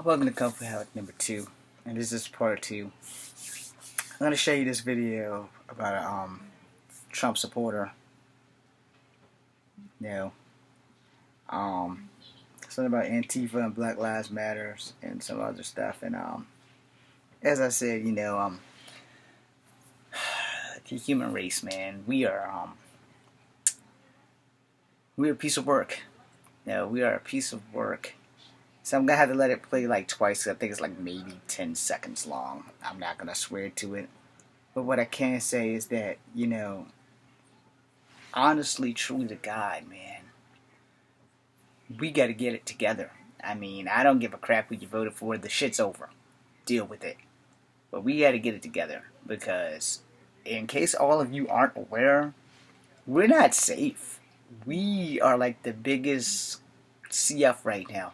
Welcome to Comfort Health number 2, and this is part 2. I'm going to show you this video about a Trump supporter. You know, something about Antifa and Black Lives Matters and some other stuff. And as I said, the human race, man, we're a piece of work. We are a piece of work. So I'm going to have to let it play like twice. I think it's like maybe 10 seconds long. I'm not going to swear to it. But what I can say is that, honestly, truly to God, man, we got to get it together. I mean, I don't give a crap who you voted for. The shit's over. Deal with it. But we got to get it together because in case all of you aren't aware, we're not safe. We are like the biggest CF right now.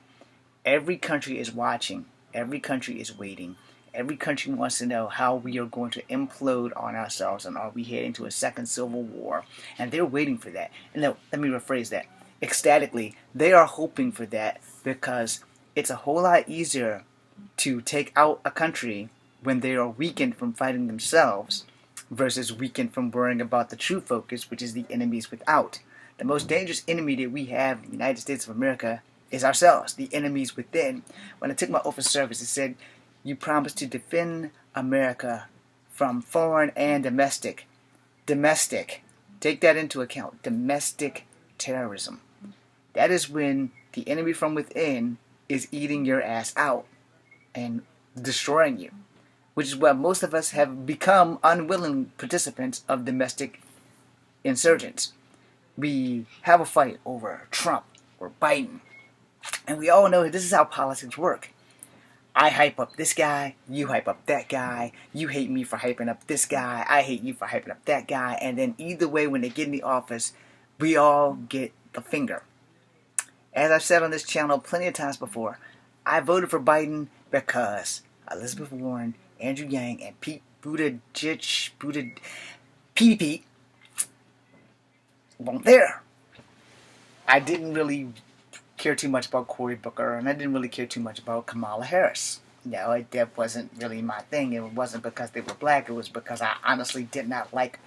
Every country is watching. Every country is waiting. Every country wants to know how we are going to implode on ourselves and are we heading to a second civil war. And they're waiting for that. And no, let me rephrase that. Ecstatically, they are hoping for that because it's a whole lot easier to take out a country when they are weakened from fighting themselves versus weakened from worrying about the true focus, which is the enemies without. The most dangerous enemy that we have in the United States of America is ourselves, the enemies within. When I took my oath of service, it said, you promise to defend America from foreign and domestic. Domestic. Take that into account. Domestic terrorism. That is when the enemy from within is eating your ass out and destroying you. Which is why most of us have become unwilling participants of domestic insurgents. We have a fight over Trump or Biden. And we all know this is how politics work. I hype up this guy, you hype up that guy, you hate me for hyping up this guy, I hate you for hyping up that guy, and then either way when they get in the office, we all get the finger. As I've said on this channel plenty of times before, I voted for Biden because Elizabeth Warren, Andrew Yang, and Pt2 weren't there. I didn't really care too much about Cory Booker, and I didn't really care too much about Kamala Harris. That wasn't really my thing. It wasn't because they were black. It was because I honestly did not like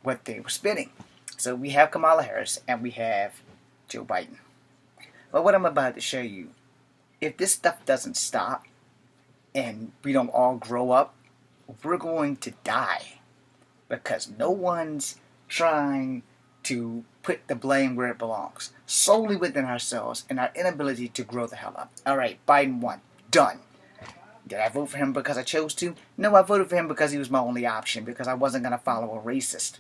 what they were spinning. So we have Kamala Harris, and we have Joe Biden. But what I'm about to show you, if this stuff doesn't stop, and we don't all grow up, we're going to die. Because no one's trying to put the blame where it belongs, solely within ourselves and our inability to grow the hell up. Alright, Biden won. Done. Did I vote for him because I chose to? No, I voted for him because he was my only option, because I wasn't going to follow a racist.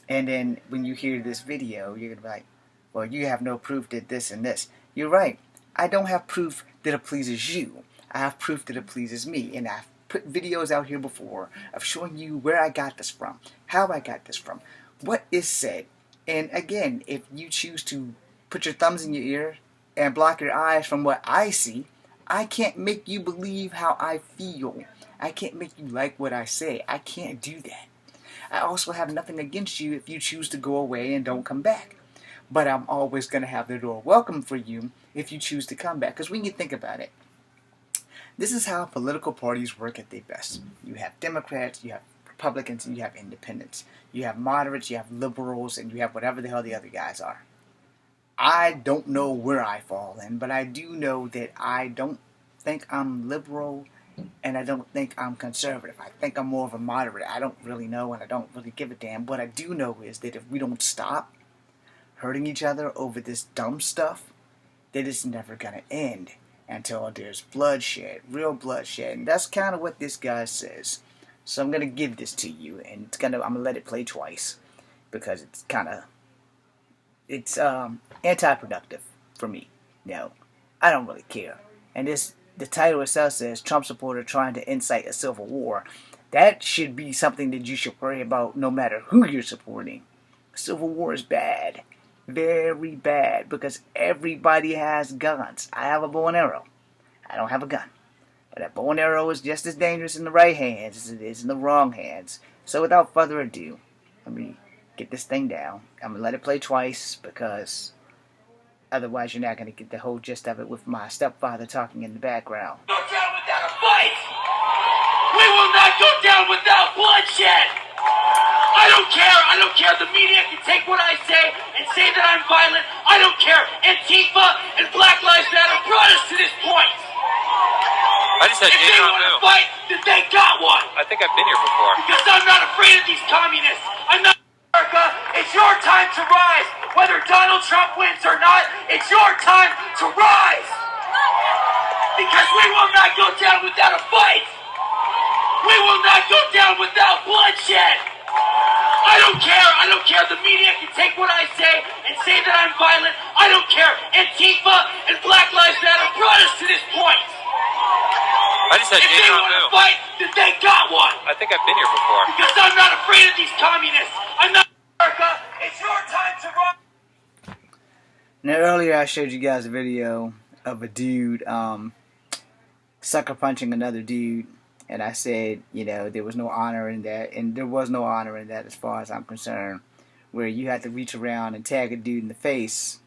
And then when you hear this video, you're going to be like, well, you have no proof that this and this. You're right. I don't have proof that it pleases you. I have proof that it pleases me. And I've put videos out here before of showing you where I got this from, how I got this from, what is said. And again, if you choose to put your thumbs in your ear and block your eyes from what I see, I can't make you believe how I feel. I can't make you like what I say. I can't do that. I also have nothing against you if you choose to go away and don't come back. But I'm always going to have the door welcome for you if you choose to come back. Because when you think about it, this is how political parties work at their best. You have Democrats, you have Republicans, and you have independents. You have moderates, you have liberals, and you have whatever the hell the other guys are. I don't know where I fall in, but I do know that I don't think I'm liberal, and I don't think I'm conservative. I think I'm more of a moderate. I don't really know, and I don't really give a damn. What I do know is that if we don't stop hurting each other over this dumb stuff, that it's never going to end until there's bloodshed, real bloodshed. And that's kind of what this guy says. So I'm going to give this to you, and I'm going to let it play twice because it's anti-productive for me. I don't really care. And the title itself says Trump supporter trying to incite a civil war. That should be something that you should worry about no matter who you're supporting. Civil war is bad. Very bad, because everybody has guns. I have a bow and arrow. I don't have a gun. But a bow and arrow is just as dangerous in the right hands as it is in the wrong hands. So without further ado, let me get this thing down. I'm going to let it play twice because Otherwise, you're not going to get the whole gist of it with my stepfather talking in the background. Go down without a fight! We will not go down without bloodshed! I don't care the media can take what I say and say that I'm violent. I don't care. Antifa and Black Lives Matter brought us to this point. I just had If they want to fight, then they got one. I think I've been here before. Because I'm not afraid of these communists. I'm not America. It's your time to rise. Whether Donald Trump wins or not, it's your time to rise. Because we will not go down without a fight. We will not go down without bloodshed. I don't care the media can take what I say and say that I'm violent. I don't care. Antifa and Black Lives Matter brought us to this point. I just had If they want to fight, then they got one. I think I've been here before. Because I'm not afraid of these communists. I'm not America. It's your time to rise. Now earlier I showed you guys a video of a dude sucker punching another dude, and I said, you know, there was no honor in that, and there was no honor in that as far as I'm concerned, where you have to reach around and tag a dude in the face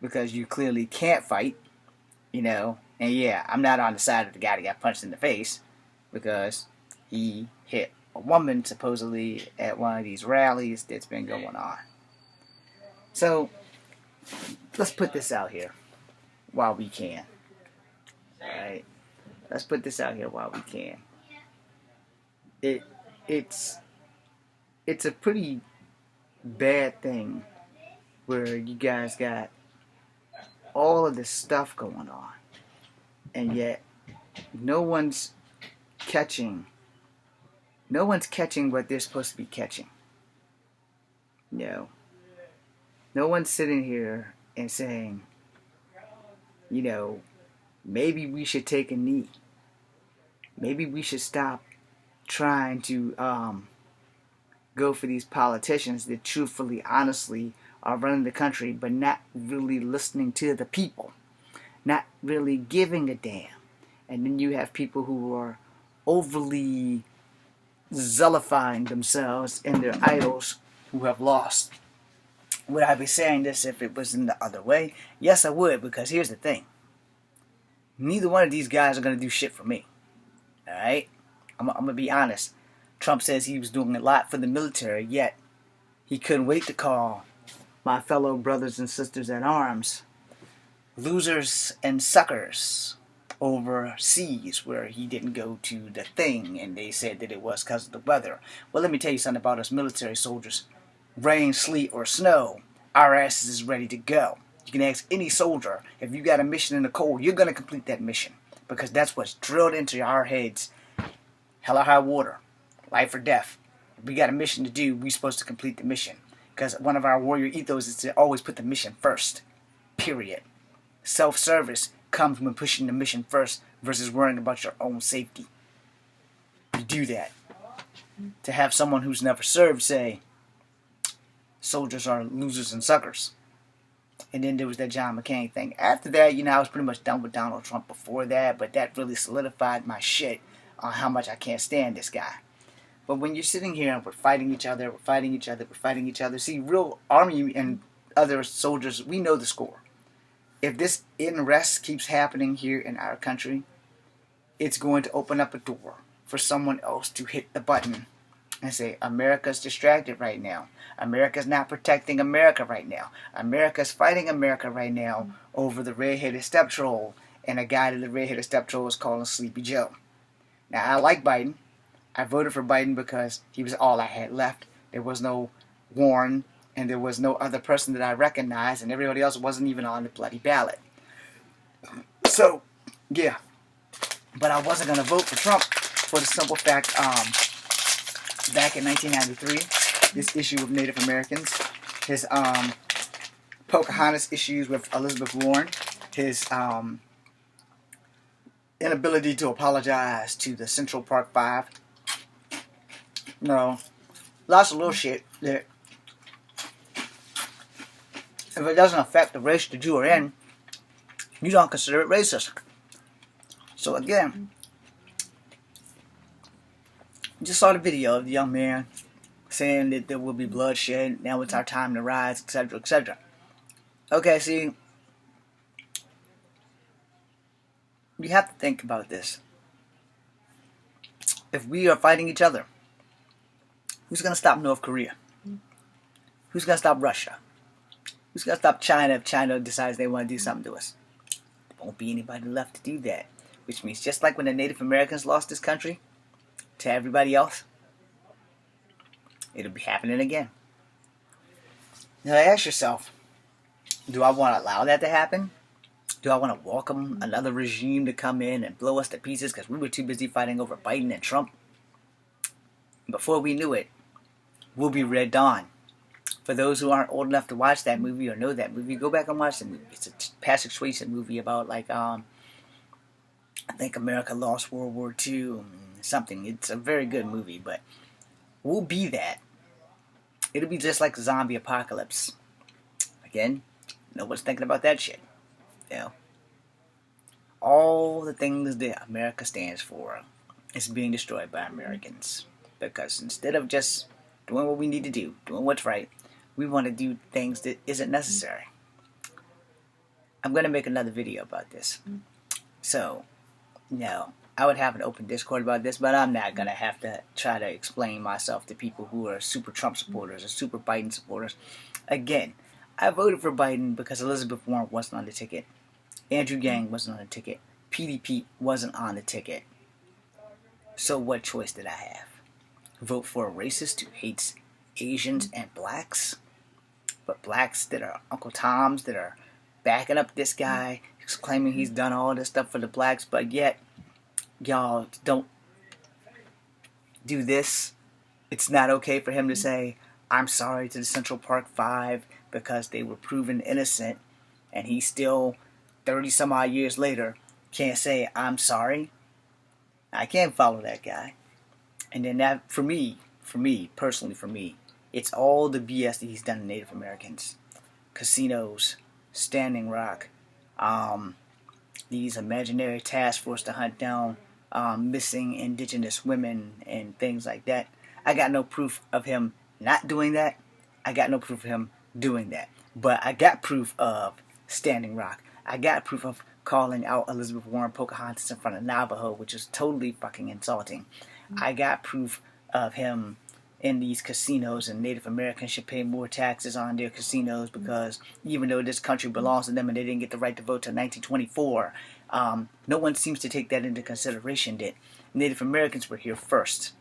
because you clearly can't fight, you know. And yeah, I'm not on the side of the guy that got punched in the face because he hit a woman supposedly at one of these rallies that's been going on. So let's put this out here while we can. Alright? Let's put this out here while we can. It's a pretty bad thing where you guys got all of this stuff going on, and yet no one's catching what they're supposed to be catching. No one's sitting here and saying, you know, maybe we should take a knee. Maybe we should stop trying to go for these politicians that truthfully, honestly are running the country, but not really listening to the people, not really giving a damn. And then you have people who are overly zealifying themselves and their idols who have lost. Would I be saying this if it was in the other way? Yes, I would, because here's the thing. Neither one of these guys are going to do shit for me. Alright? I'm going to be honest. Trump says he was doing a lot for the military, yet he couldn't wait to call my fellow brothers and sisters at arms losers and suckers overseas, where he didn't go to the thing and they said that it was because of the weather. Well, let me tell you something about us military soldiers. Rain, sleet, or snow, our asses is ready to go. You can ask any soldier, if you got a mission in the cold, you're going to complete that mission, because that's what's drilled into our heads. Hell or high water, life or death. If we got a mission to do, we're supposed to complete the mission, because one of our warrior ethos is to always put the mission first, period. Self-service comes when pushing the mission first versus worrying about your own safety. You do that. To have someone who's never served say, soldiers are losers and suckers. And then there was that John McCain thing. After that, you know, I was pretty much done with Donald Trump before that, but that really solidified my shit on how much I can't stand this guy. But when you're sitting here and we're fighting each other, see, real army and other soldiers, we know the score. If this unrest keeps happening here in our country, it's going to open up a door for someone else to hit the button and say, America's distracted right now. America's not protecting America right now. America's fighting America right now over the red-headed step troll, and a guy that the red-headed step troll is calling Sleepy Joe. Now, I like Biden. I voted for Biden because he was all I had left. There was no Warren, and there was no other person that I recognized, and everybody else wasn't even on the bloody ballot. So, yeah. But I wasn't going to vote for Trump for the simple fact, back in 1993, this issue with Native Americans, his Pocahontas issues with Elizabeth Warren, his inability to apologize to the Central Park Five. No, lots of little shit that, if it doesn't affect the race that you are in, you don't consider it racist. So again, just saw the video of the young man saying that there will be bloodshed, now it's our time to rise, etc., etc. Okay, see, we have to think about this. If we are fighting each other, who's going to stop North Korea? Who's going to stop Russia? Who's going to stop China if China decides they want to do something to us? There won't be anybody left to do that. Which means just like when the Native Americans lost this country to everybody else, it'll be happening again. Now ask yourself, do I want to allow that to happen? Do I want to welcome another regime to come in and blow us to pieces because we were too busy fighting over Biden and Trump? Before we knew it, we'll be Red Dawn. For those who aren't old enough to watch that movie or know that movie, go back and watch the movie. It's a Patrick Swayze movie about I think America lost World War II, something. It's a very good movie, but we'll be that. It'll be just like the zombie apocalypse. Again, no one's thinking about that shit. You know, all the things that America stands for is being destroyed by Americans. Because instead of just doing what we need to do, doing what's right, we want to do things that isn't necessary. I'm going to make another video about this. So, I would have an open Discord about this, but I'm not going to have to try to explain myself to people who are super Trump supporters or super Biden supporters. Again, I voted for Biden because Elizabeth Warren wasn't on the ticket. Andrew Yang wasn't on the ticket. Pt2 wasn't on the ticket. So what choice did I have? Vote for a racist who hates Asians and blacks? But blacks that are Uncle Toms that are backing up this guy, claiming he's done all this stuff for the blacks, but yet y'all don't do this. It's not okay for him to say, I'm sorry to the Central Park 5 because they were proven innocent, and he still, 30 some odd years later, can't say, I'm sorry. I can't follow that guy. And then that, for me, personally, it's all the BS that he's done to Native Americans. Casinos, Standing Rock, these imaginary task force to hunt down missing indigenous women and things like that. I got no proof of him not doing that. I got no proof of him doing that. But I got proof of Standing Rock. I got proof of calling out Elizabeth Warren Pocahontas in front of Navajo, which is totally fucking insulting. I got proof of him in these casinos, and Native Americans should pay more taxes on their casinos because even though this country belongs to them and they didn't get the right to vote till 1924, no one seems to take that into consideration that Native Americans were here first.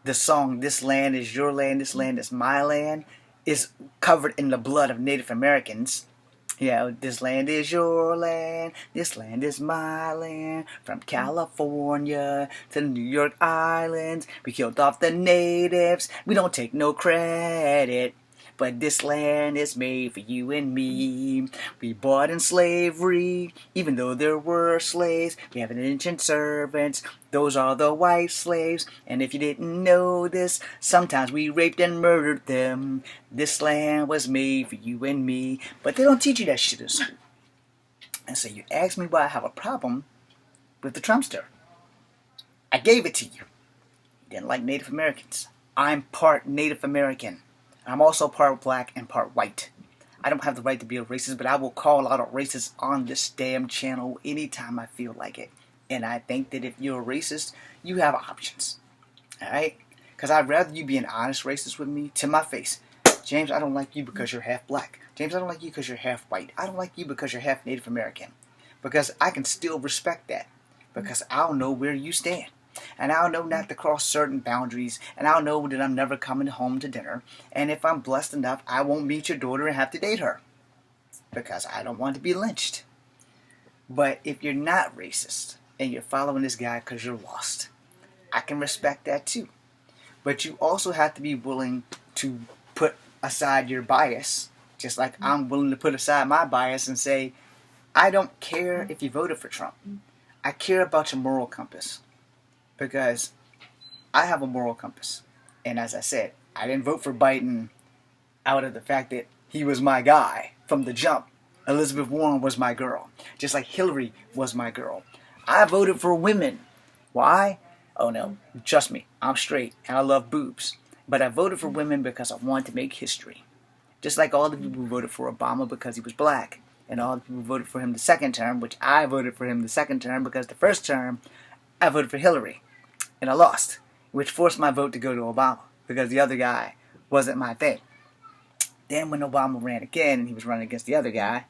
The song, This Land Is Your Land, This Land Is My Land, is covered in the blood of Native Americans. This land is your land, this land is my land. From California to the New York Islands, we killed off the natives, we don't take no credit. But this land is made for you and me. We bought in slavery, even though there were slaves. We have indentured servants, those are the white slaves. And if you didn't know this, sometimes we raped and murdered them. This land was made for you and me. But they don't teach you that shit in school. And so you ask me why I have a problem with the Trumpster. I gave it to you. You didn't like Native Americans. I'm part Native American. I'm also part black and part white. I don't have the right to be a racist, but I will call out a racist on this damn channel anytime I feel like it. And I think that if you're a racist, you have options. Alright? Because I'd rather you be an honest racist with me to my face. James, I don't like you because you're half black. James, I don't like you because you're half white. I don't like you because you're half Native American. Because I can still respect that. Because I'll know where you stand. And I'll know not to cross certain boundaries, and I'll know that I'm never coming home to dinner, and if I'm blessed enough, I won't meet your daughter and have to date her, because I don't want to be lynched. But if you're not racist, and you're following this guy because you're lost, I can respect that too. But you also have to be willing to put aside your bias, just like I'm willing to put aside my bias and say, I don't care if you voted for Trump. I care about your moral compass. Because I have a moral compass. And as I said, I didn't vote for Biden out of the fact that he was my guy from the jump. Elizabeth Warren was my girl. Just like Hillary was my girl. I voted for women. Why? Oh no, trust me, I'm straight and I love boobs. But I voted for women because I wanted to make history. Just like all the people who voted for Obama because he was black. and all the people voted for him the second term, which I voted for him the second term because the first term I voted for Hillary, and I lost, which forced my vote to go to Obama because the other guy wasn't my thing. Then when Obama ran again, and he was running against the other guy,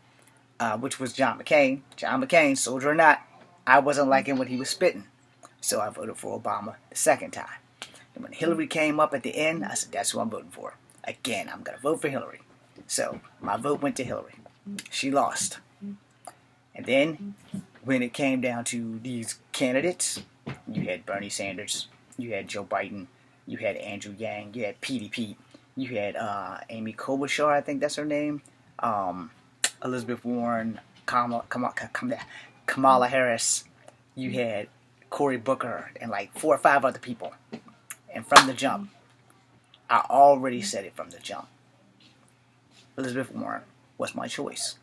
which was John McCain, soldier or not, I wasn't liking what he was spitting. So I voted for Obama the second time. And when Hillary came up at the end, I said, that's who I'm voting for. Again, I'm going to vote for Hillary. So my vote went to Hillary. She lost. And then when it came down to these candidates, you had Bernie Sanders, you had Joe Biden, you had Andrew Yang, you had Pt2, you had Amy Klobuchar, I think that's her name, Elizabeth Warren, Kamala Harris, you had Cory Booker, and like 4 or 5 other people. And from the jump, I already said it from the jump, Elizabeth Warren was my choice.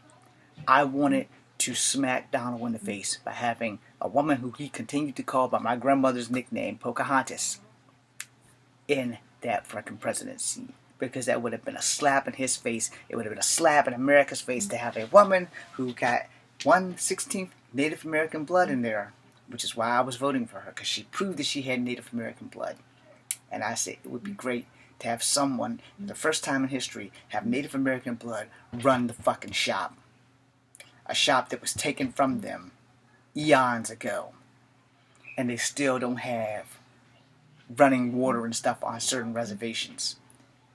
I wanted to smack Donald in the face by having a woman who he continued to call by my grandmother's nickname, Pocahontas, in that freaking presidency. Because that would have been a slap in his face. It would have been a slap in America's face to have a woman who got 1/16 Native American blood in there, which is why I was voting for her, because she proved that she had Native American blood. And I said it would be great to have someone, the first time in history, have Native American blood run the fucking shop. A shop that was taken from them eons ago. And they still don't have running water and stuff on certain reservations.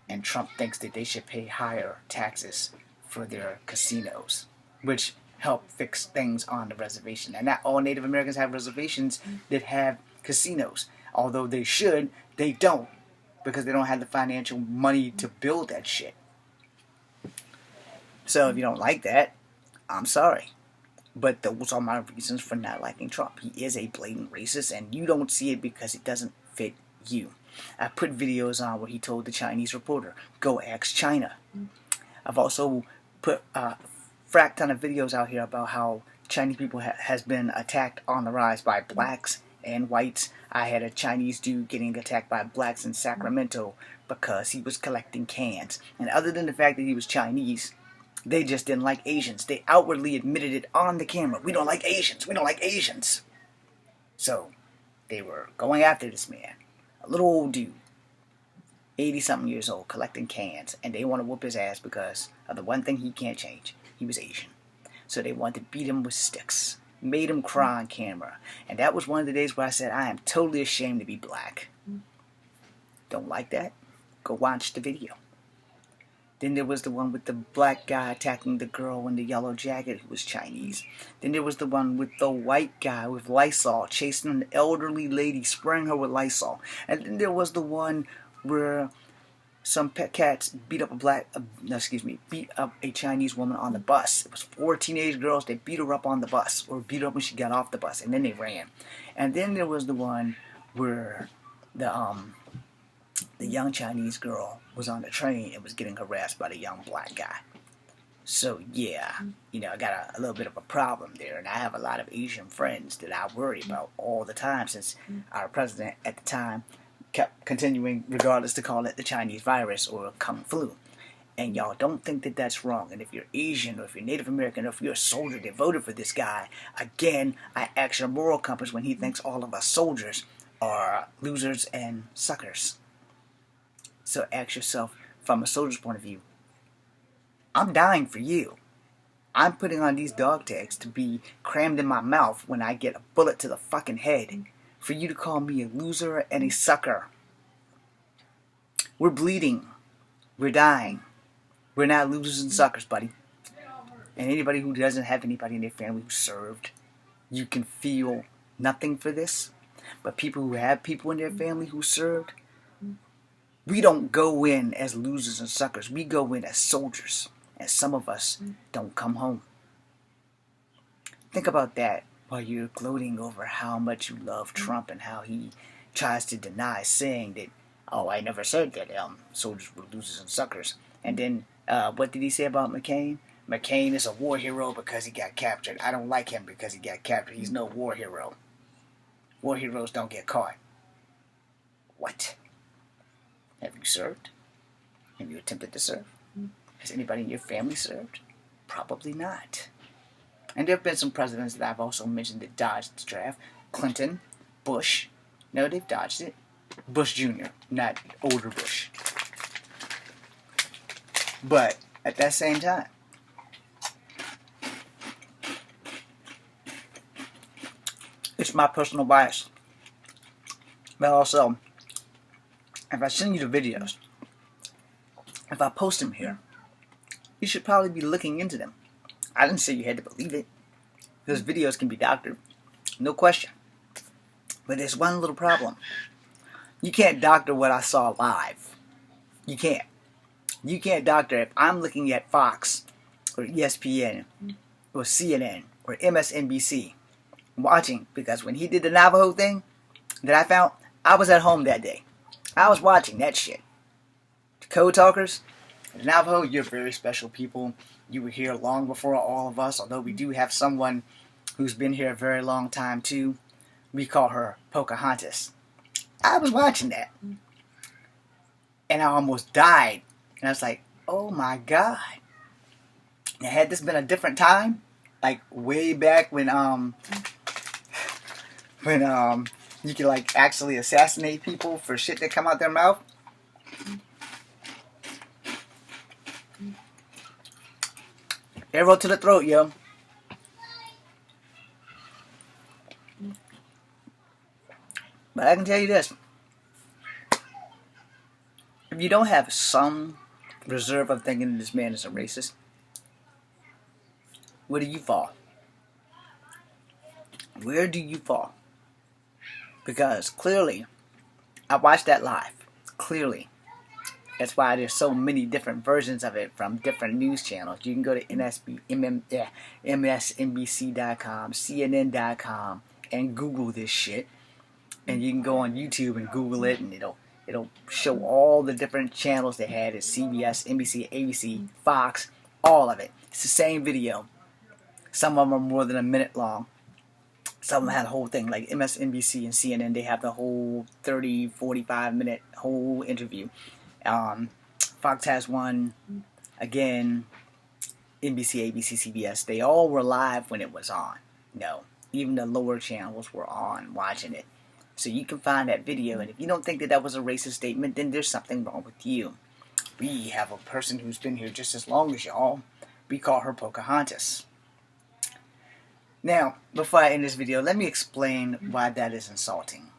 And Trump thinks that they should pay higher taxes for their casinos, which help fix things on the reservation. And not all Native Americans have reservations that have casinos. Although they should, they don't, because they don't have the financial money to build that shit. So if you don't like that, I'm sorry. But those are my reasons for not liking Trump. He is a blatant racist, and you don't see it because it doesn't fit you. I put videos on where he told the Chinese reporter, go ask China. I've also put a frack ton of videos out here about how Chinese people has been attacked on the rise by blacks and whites. I had a Chinese dude getting attacked by blacks in Sacramento because he was collecting cans. And other than the fact that he was Chinese, they just didn't like Asians. They outwardly admitted it on the camera. We don't like Asians. We don't like Asians. So they were going after this man. A little old dude, 80-something years old, collecting cans, and they want to whoop his ass because of the one thing he can't change. He was Asian. So they wanted to beat him with sticks. Made him cry on camera. And that was one of the days where I said, I am totally ashamed to be black. Don't like that? Go watch the video. Then there was the one with the black guy attacking the girl in the yellow jacket who was Chinese. Then there was the one with the white guy with Lysol chasing an elderly lady, spraying her with Lysol. And then there was the one where some pet cats beat up a Chinese woman on the bus. It was 4 teenage girls. They beat her up on the bus, or beat her up when she got off the bus, and then they ran. And then there was the one where the young Chinese girl was on the train and was getting harassed by the young black guy. So yeah, I got a little bit of a problem there, and I have a lot of Asian friends that I worry about all the time, since our president at the time kept continuing, regardless, to call it the Chinese virus or Kung Flu. And y'all don't think that that's wrong. And if you're Asian, or if you're Native American, or if you're a soldier that voted for this guy, again, I ask your moral compass when he thinks all of us soldiers are losers and suckers. So ask yourself, from a soldier's point of view, I'm dying for you. I'm putting on these dog tags to be crammed in my mouth when I get a bullet to the fucking head, for you to call me a loser and a sucker. We're bleeding. We're dying. We're not losers and suckers, buddy. And anybody who doesn't have anybody in their family who served, you can feel nothing for this. But people who have people in their family who served, we don't go in as losers and suckers. We go in as soldiers. And some of us don't come home. Think about that while you're gloating over how much you love Trump and how he tries to deny saying that, oh, I never said that soldiers were losers and suckers. And then, what did he say about McCain? McCain is a war hero because he got captured. I don't like him because he got captured. He's no war hero. War heroes don't get caught. What? Have you served? Have you attempted to serve? Has anybody in your family served? Probably not. And there have been some presidents that I've also mentioned that dodged the draft. Clinton, Bush. No, they've dodged it. Bush Jr., not older Bush. But at that same time, it's my personal bias. But also, if I send you the videos, if I post them here, you should probably be looking into them. I didn't say you had to believe it. Those videos can be doctored. No question. But there's one little problem. You can't doctor what I saw live. You can't. You can't doctor if I'm looking at Fox or ESPN or CNN or MSNBC watching, because when he did the Navajo thing that I found, I was at home that day. I was watching that shit. The code talkers, the Navajo, you're very special people. You were here long before all of us, although we do have someone who's been here a very long time too. We call her Pocahontas. I was watching that. And I almost died. And I was like, oh my God. Now, had this been a different time, like way back when you could like actually assassinate people for shit that come out their mouth. Arrow to the throat, yo. But I can tell you this. If you don't have some reserve of thinking this man is a racist, where do you fall? Where do you fall? Because clearly, I watched that live. Clearly. That's why there's so many different versions of it from different news channels. You can go to MSNBC.com, CNN.com, and Google this shit. And you can go on YouTube and Google it, and it'll show all the different channels they had. It's CBS, NBC, ABC, Fox, all of it. It's the same video. Some of them are more than a minute long. Some of them had a whole thing, like MSNBC and CNN. They have the whole 30, 45-minute whole interview. Fox has one. Again, NBC, ABC, CBS. They all were live when it was on. No, even the lower channels were on watching it. So you can find that video, and if you don't think that was a racist statement, then there's something wrong with you. We have a person who's been here just as long as y'all. We call her Pocahontas. Now, before I end this video, let me explain why that is insulting.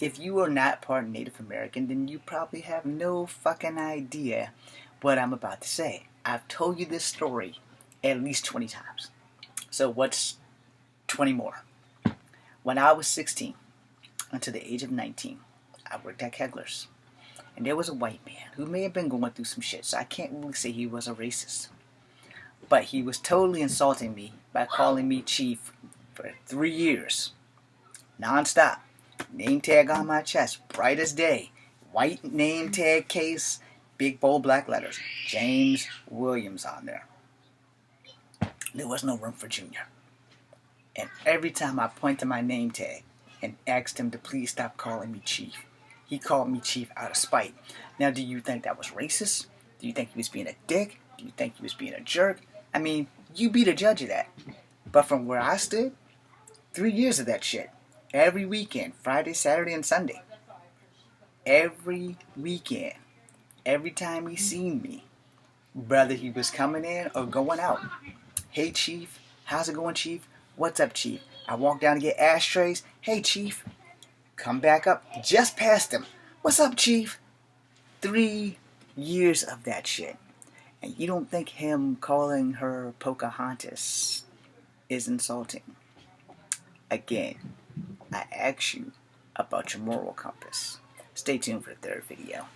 If you are not part Native American, then you probably have no fucking idea what I'm about to say. I've told you this story at least 20 times. So what's 20 more? When I was 16, until the age of 19, I worked at Kegler's. And there was a white man who may have been going through some shit, so I can't really say he was a racist. But he was totally insulting me by calling me chief for 3 years. Non-stop. Name tag on my chest, bright as day. White name tag case, big bold black letters. James Williams on there. There was no room for Junior. And every time I point to my name tag and asked him to please stop calling me chief, he called me chief out of spite. Now, do you think that was racist? Do you think he was being a dick? Do you think he was being a jerk? I mean, you be the judge of that. But from where I stood, 3 years of that shit. Every weekend, Friday, Saturday, and Sunday. Every weekend. Every time he seen me, whether he was coming in or going out. Hey, chief. How's it going, chief? What's up, chief? I walk down to get ashtrays. Hey, chief. Come back up. Just past him. What's up, chief? 3 years of that shit. And you don't think him calling her Pocahontas is insulting? Again, I ask you about your moral compass. Stay tuned for the third video.